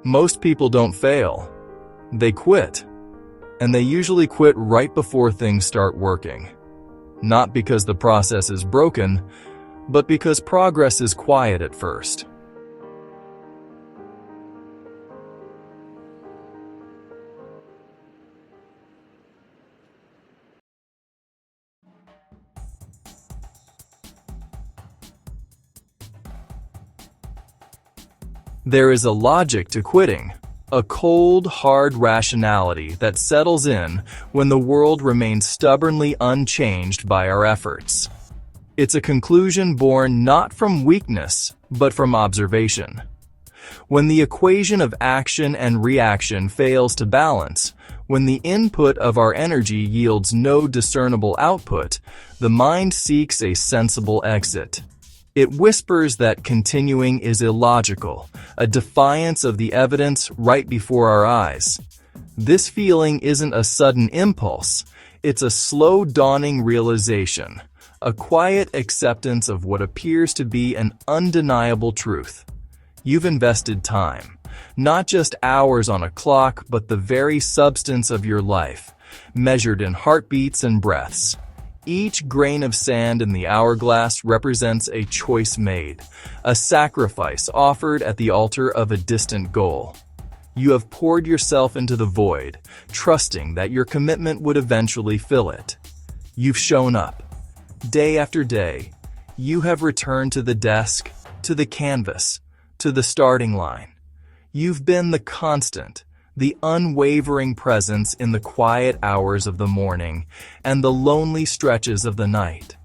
Most people don't fail. They quit. And they usually quit right before things start working. Not because the process is broken, but because progress is quiet at first. There is a logic to quitting, a cold, hard rationality that settles in when the world remains stubbornly unchanged by our efforts. It's a conclusion born not from weakness, but from observation. When the equation of action and reaction fails to balance, when the input of our energy yields no discernible output, the mind seeks a sensible exit. It whispers that continuing is illogical, a defiance of the evidence right before our eyes. This feeling isn't a sudden impulse, it's a slow dawning realization, a quiet acceptance of what appears to be an undeniable truth. You've invested time, not just hours on a clock, but the very substance of your life, measured in heartbeats and breaths. Each grain of sand in the hourglass represents a choice made, a sacrifice offered at the altar of a distant goal. You have poured yourself into the void, trusting that your commitment would eventually fill it. You've shown up. Day after day, you have returned to the desk, to the canvas, to the starting line. You've been the constant, the unwavering presence in the quiet hours of the morning and the lonely stretches of the night.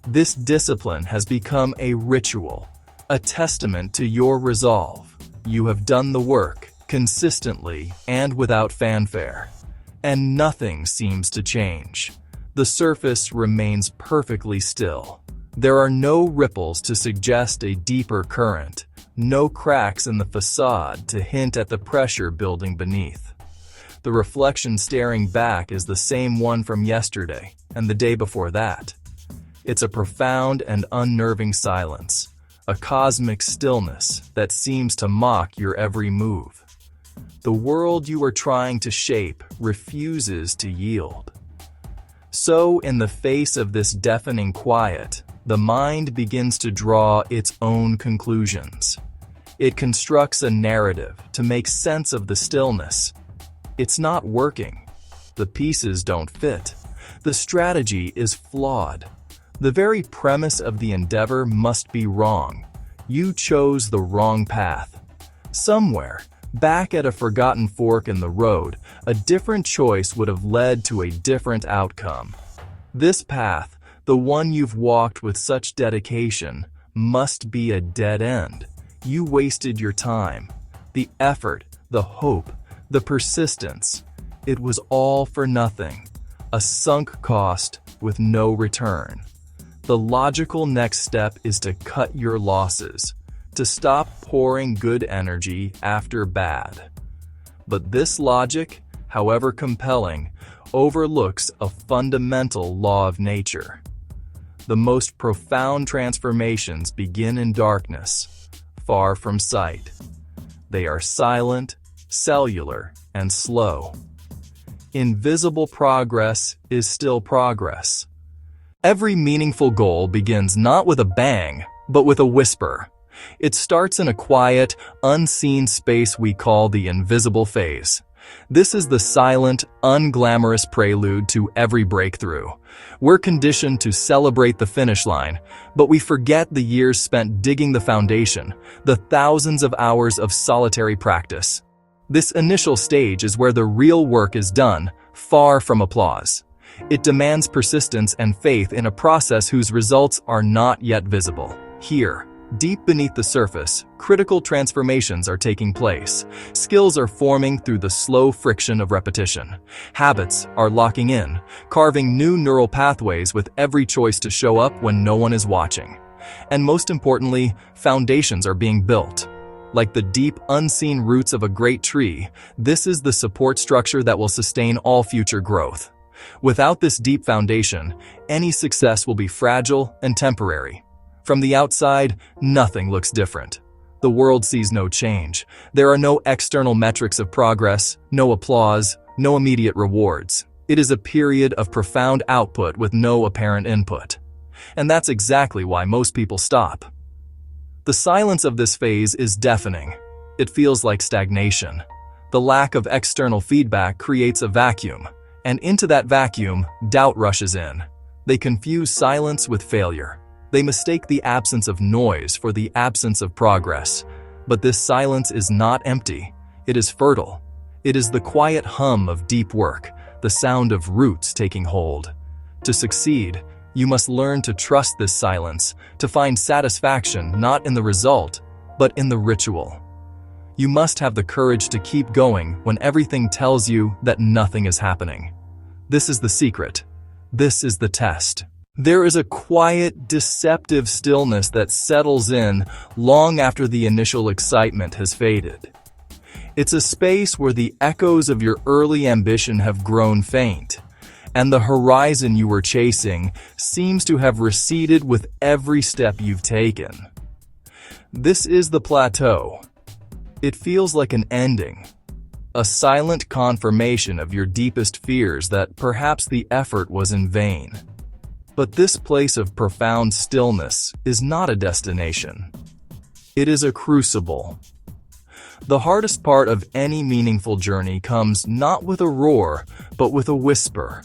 This discipline has become a ritual, a testament to your resolve. You have done the work, consistently and without fanfare. And nothing seems to change. The surface remains perfectly still. There are no ripples to suggest a deeper current. No cracks in the facade to hint at the pressure building beneath. The reflection staring back is the same one from yesterday and the day before that. It's a profound and unnerving silence, a cosmic stillness that seems to mock your every move. The world you are trying to shape refuses to yield. So, in the face of this deafening quiet, the mind begins to draw its own conclusions. It constructs a narrative to make sense of the stillness. It's not working. The pieces don't fit. The strategy is flawed. The very premise of the endeavor must be wrong. You chose the wrong path. Somewhere, back at a forgotten fork in the road, a different choice would have led to a different outcome. This path, the one you've walked with such dedication, must be a dead end. You wasted your time, the effort, the hope, the persistence. It was all for nothing, a sunk cost with no return. The logical next step is to cut your losses, to stop pouring good energy after bad. But this logic, however compelling, overlooks a fundamental law of nature. The most profound transformations begin in darkness, far from sight. They are silent, cellular, and slow. Invisible progress is still progress. Every meaningful goal begins not with a bang, but with a whisper. It starts in a quiet, unseen space we call the invisible phase. This is the silent, unglamorous prelude to every breakthrough. We're conditioned to celebrate the finish line, but we forget the years spent digging the foundation, the thousands of hours of solitary practice. This initial stage is where the real work is done, far from applause. It demands persistence and faith in a process whose results are not yet visible. Here, deep beneath the surface, critical transformations are taking place. Skills are forming through the slow friction of repetition. Habits are locking in, carving new neural pathways with every choice to show up when no one is watching. And most importantly, foundations are being built. Like the deep, unseen roots of a great tree, this is the support structure that will sustain all future growth. Without this deep foundation, any success will be fragile and temporary. From the outside, nothing looks different. The world sees no change. There are no external metrics of progress, no applause, no immediate rewards. It is a period of profound output with no apparent input. And that's exactly why most people stop. The silence of this phase is deafening. It feels like stagnation. The lack of external feedback creates a vacuum, and into that vacuum, doubt rushes in. They confuse silence with failure. They mistake the absence of noise for the absence of progress. But this silence is not empty. It is fertile. It is the quiet hum of deep work, the sound of roots taking hold. To succeed, you must learn to trust this silence, to find satisfaction not in the result, but in the ritual. You must have the courage to keep going when everything tells you that nothing is happening. This is the secret. This is the test. There is a quiet, deceptive stillness that settles in long after the initial excitement has faded. It's a space where the echoes of your early ambition have grown faint, and the horizon you were chasing seems to have receded with every step you've taken. This is the plateau. It feels like an ending, a silent confirmation of your deepest fears that perhaps the effort was in vain. But this place of profound stillness is not a destination. It is a crucible. The hardest part of any meaningful journey comes not with a roar, but with a whisper,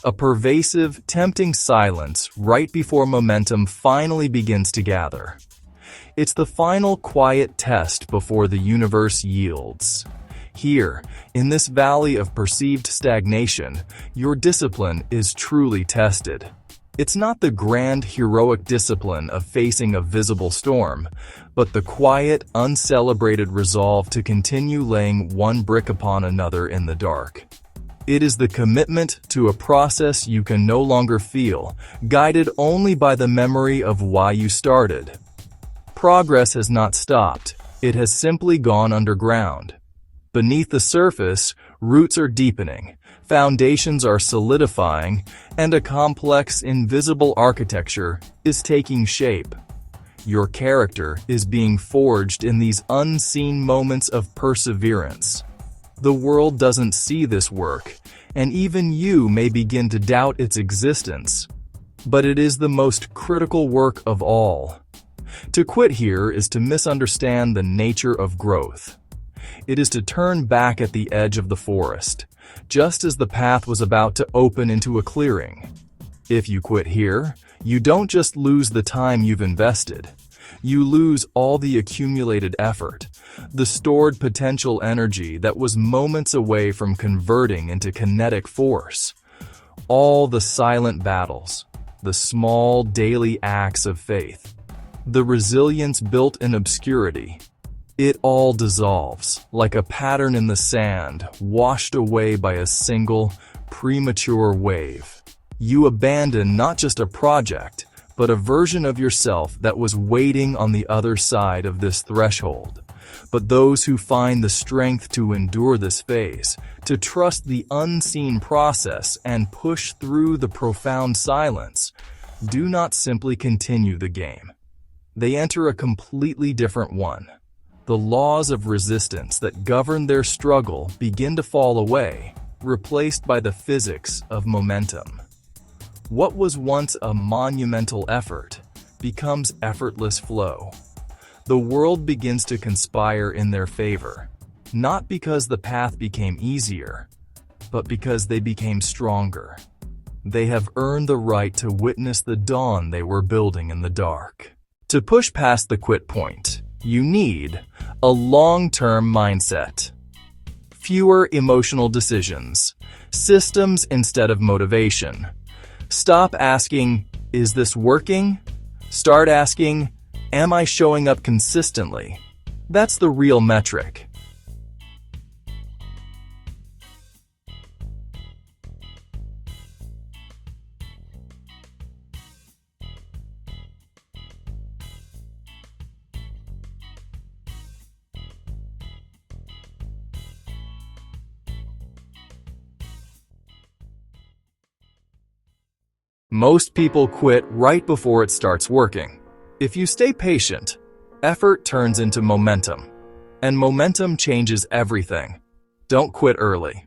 a pervasive, tempting silence right before momentum finally begins to gather. It's the final quiet test before the universe yields. Here, in this valley of perceived stagnation, your discipline is truly tested. It's not the grand, heroic discipline of facing a visible storm, but the quiet, uncelebrated resolve to continue laying one brick upon another in the dark. It is the commitment to a process you can no longer feel, guided only by the memory of why you started. Progress has not stopped. It has simply gone underground. Beneath the surface, roots are deepening, foundations are solidifying, and a complex, invisible architecture is taking shape. Your character is being forged in these unseen moments of perseverance. The world doesn't see this work, and even you may begin to doubt its existence. But it is the most critical work of all. To quit here is to misunderstand the nature of growth. It is to turn back at the edge of the forest, just as the path was about to open into a clearing. If you quit here, you don't just lose the time you've invested. You lose all the accumulated effort, the stored potential energy that was moments away from converting into kinetic force. All the silent battles, the small daily acts of faith, the resilience built in obscurity. It all dissolves, like a pattern in the sand, washed away by a single, premature wave. You abandon not just a project, but a version of yourself that was waiting on the other side of this threshold. But those who find the strength to endure this phase, to trust the unseen process and push through the profound silence, do not simply continue the game. They enter a completely different one. The laws of resistance that govern their struggle begin to fall away, replaced by the physics of momentum. What was once a monumental effort becomes effortless flow. The world begins to conspire in their favor, not because the path became easier, but because they became stronger. They have earned the right to witness the dawn they were building in the dark. To push past the quit point, you need a long-term mindset. Fewer emotional decisions, systems instead of motivation. Stop asking, is this working? Start asking, am I showing up consistently? That's the real metric. Most people quit right before it starts working. If you stay patient, Effort turns into momentum, and momentum changes everything. Don't quit early.